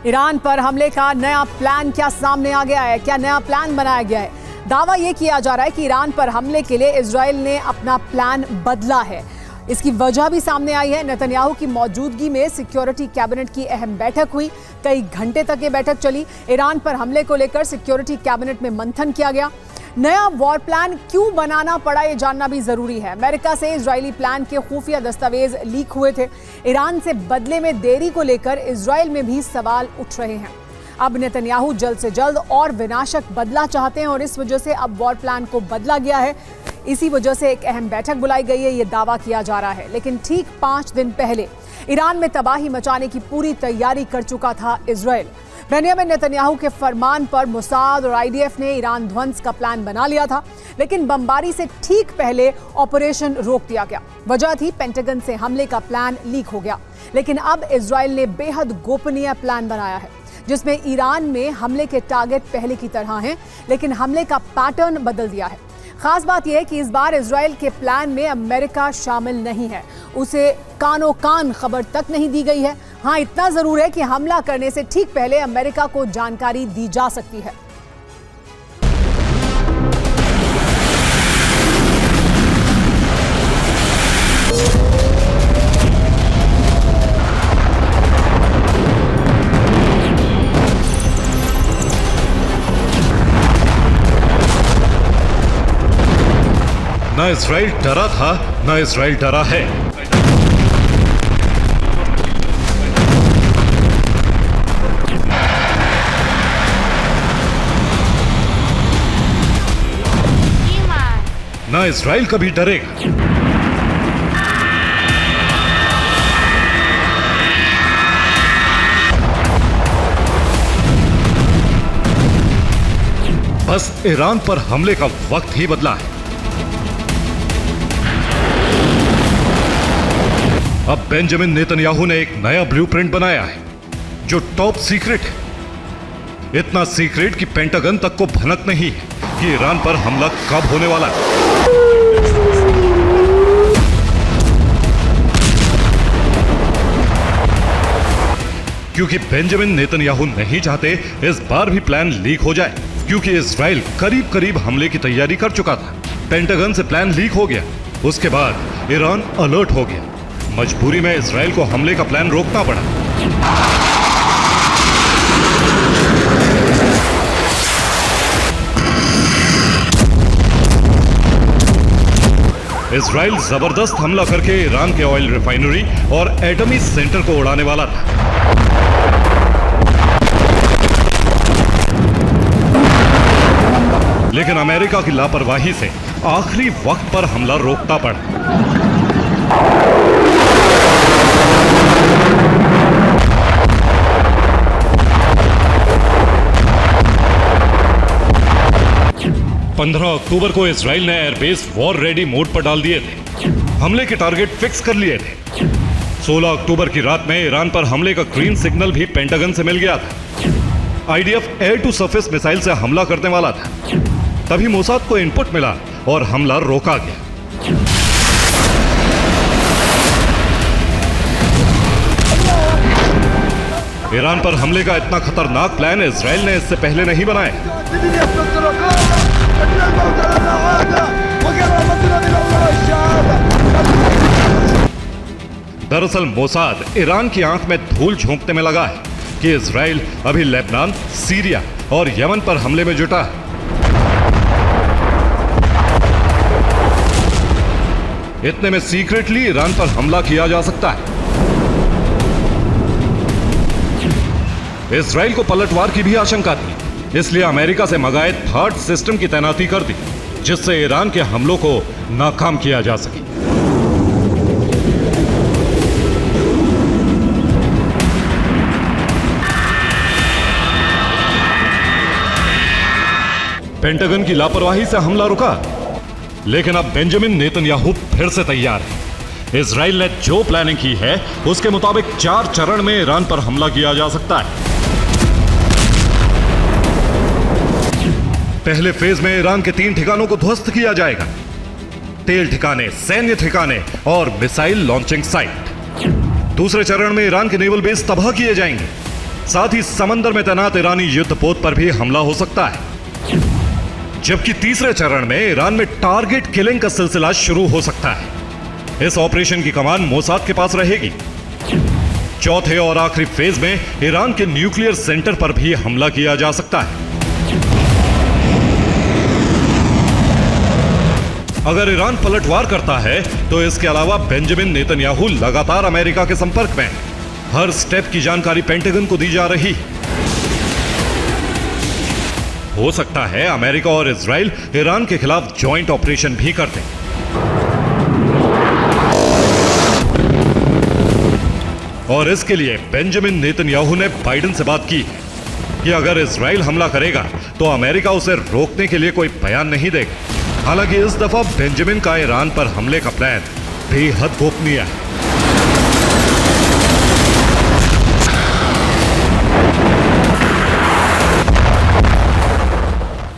Iran पर हमले का नया प्लान क्या सामने आ गया है? क्या नया प्लान बनाया गया है? दावा यह किया जा रहा है कि ईरान पर हमले के लिए इजराइल ने अपना प्लान बदला है। इसकी वजह भी सामने आई है। नेतन्याहू की मौजूदगी में सिक्योरिटी कैबिनेट की अहम बैठक हुई। कई घंटे तक ये बैठक चली। ईरान पर हमले को लेकर सिक्योरिटी कैबिनेट में मंथन किया गया। नया वॉर प्लान क्यों बनाना पड़ा, ये जानना भी जरूरी है। अमेरिका से इजरायली प्लान के खुफिया दस्तावेज लीक हुए थे। ईरान से बदले में देरी को लेकर इजरायल में भी सवाल उठ रहे हैं। अब नेतन्याहू जल्द से जल्द और विनाशक बदला चाहते हैं और इस वजह से अब वॉर प्लान को बदला गया है। इसी वजह से एक अहम बैठक बुलाई गई है, ये दावा किया जा रहा है। लेकिन ठीक 5 दिन पहले ईरान में तबाही मचाने की पूरी तैयारी कर चुका था इजरायल। बेंजामिन नेतन्याहू के फरमान पर मोसाद और आईडीएफ ने ईरान ध्वंस का प्लान बना लिया था, लेकिन बमबारी से ठीक पहले ऑपरेशन रोक दिया गया। वजह थी पेंटागन से हमले का प्लान लीक हो गया। लेकिन अब इजरायल ने बेहद गोपनीय प्लान बनाया है, जिसमें ईरान में हमले के टारगेट पहले की तरह हैं, लेकिन हमले का पैटर्न बदल दिया है। खास बात यह है कि इस बार इजरायल के प्लान में अमेरिका शामिल नहीं है। उसे कानो कान खबर तक नहीं दी गई है। हाँ, इतना जरूर है कि हमला करने से ठीक पहले अमेरिका को जानकारी दी जा सकती है। न इजराइल डरा था, न इजराइल डरा है। न इजराइल कभी डरेगा। बस ईरान पर हमले का वक्त ही बदला है। अब बेंजामिन नेतन्याहू ने एक नया ब्लूप्रिंट बनाया है जो टॉप सीक्रेट है। इतना सीक्रेट कि पेंटागन तक को भनक नहीं है कि ईरान पर हमला कब होने वाला है। क्योंकि बेंजामिन नेतन्याहू नहीं चाहते इस बार भी प्लान लीक हो जाए, क्योंकि इजराइल करीब करीब हमले की तैयारी कर चुका था। पेंटागन से प्लान लीक हो गया, उसके बाद ईरान अलर्ट हो गया। मजबूरी में इजराइल को हमले का प्लान रोकना पड़ा। इजराइल जबरदस्त हमला करके ईरान के ऑयल रिफाइनरी और एटमी सेंटर को उड़ाने वाला था। लेकिन अमेरिका की लापरवाही से आखिरी वक्त पर हमला रोकना पड़ा। अक्टूबर को इजराइल ने एयरबेस वॉर रेडी मोड पर डाल दिए थे। हमले के टारगेट फिक्स कर लिए थे। 16 अक्टूबर की रात में ईरान पर हमले का ग्रीन सिग्नल भी पेंटागन से मिल गया था। IDF air to surface missile से हमला करने वाला था। तभी मोसाद को इनपुट मिला और हमला रोका गया। ईरान पर हमले का इतना खतरनाक प्लान इजराइल ने इससे पहले नहीं बनाया। दरअसल मोसाद ईरान की आंख में धूल झोंकने में लगा है कि इजराइल अभी लेबनान, सीरिया और यमन पर हमले में जुटा है। इतने में सीक्रेटली ईरान पर हमला किया जा सकता है। इजराइल को पलटवार की भी आशंका थी, इसलिए अमेरिका से मंगाए थर्ड सिस्टम की तैनाती कर दी, जिससे ईरान के हमलों को नाकाम किया जा सके। पेंटागन की लापरवाही से हमला रुका, लेकिन अब बेंजामिन नेतन्याहू फिर से तैयार है। इजराइल ने जो प्लानिंग की है उसके मुताबिक 4 चरण में ईरान पर हमला किया जा सकता है। पहले फेज में ईरान के 3 ठिकानों को ध्वस्त किया जाएगा। तेल ठिकाने, सैन्य ठिकाने और मिसाइल लॉन्चिंग साइट। दूसरे चरण में ईरान के नेवल बेस तबाह किए जाएंगे। साथ ही समंदर में तैनात ईरानी युद्धपोत पर भी हमला हो सकता है। जबकि तीसरे चरण में ईरान में टारगेट किलिंग का सिलसिला शुरू हो सकता है। इस ऑपरेशन की कमान मोसाद के पास रहेगी। चौथे और आखिरी फेज में ईरान के न्यूक्लियर सेंटर पर भी हमला किया जा सकता है। अगर ईरान पलटवार करता है तो इसके अलावा बेंजामिन नेतन्याहू लगातार अमेरिका के संपर्क में, हर स्टेप की जानकारी पेंटागन को दी जा रही। हो सकता है अमेरिका और इजराइल ईरान के खिलाफ जॉइंट ऑपरेशन भी कर दें। और इसके लिए बेंजामिन नेतन्याहू ने बाइडेन से बात की कि अगर इजराइल हमला करेगा तो अमेरिका उसे रोकने के लिए कोई बयान नहीं देगा। हालांकि इस दफा बेंजामिन का ईरान पर हमले का प्लान बेहद गोपनीय है।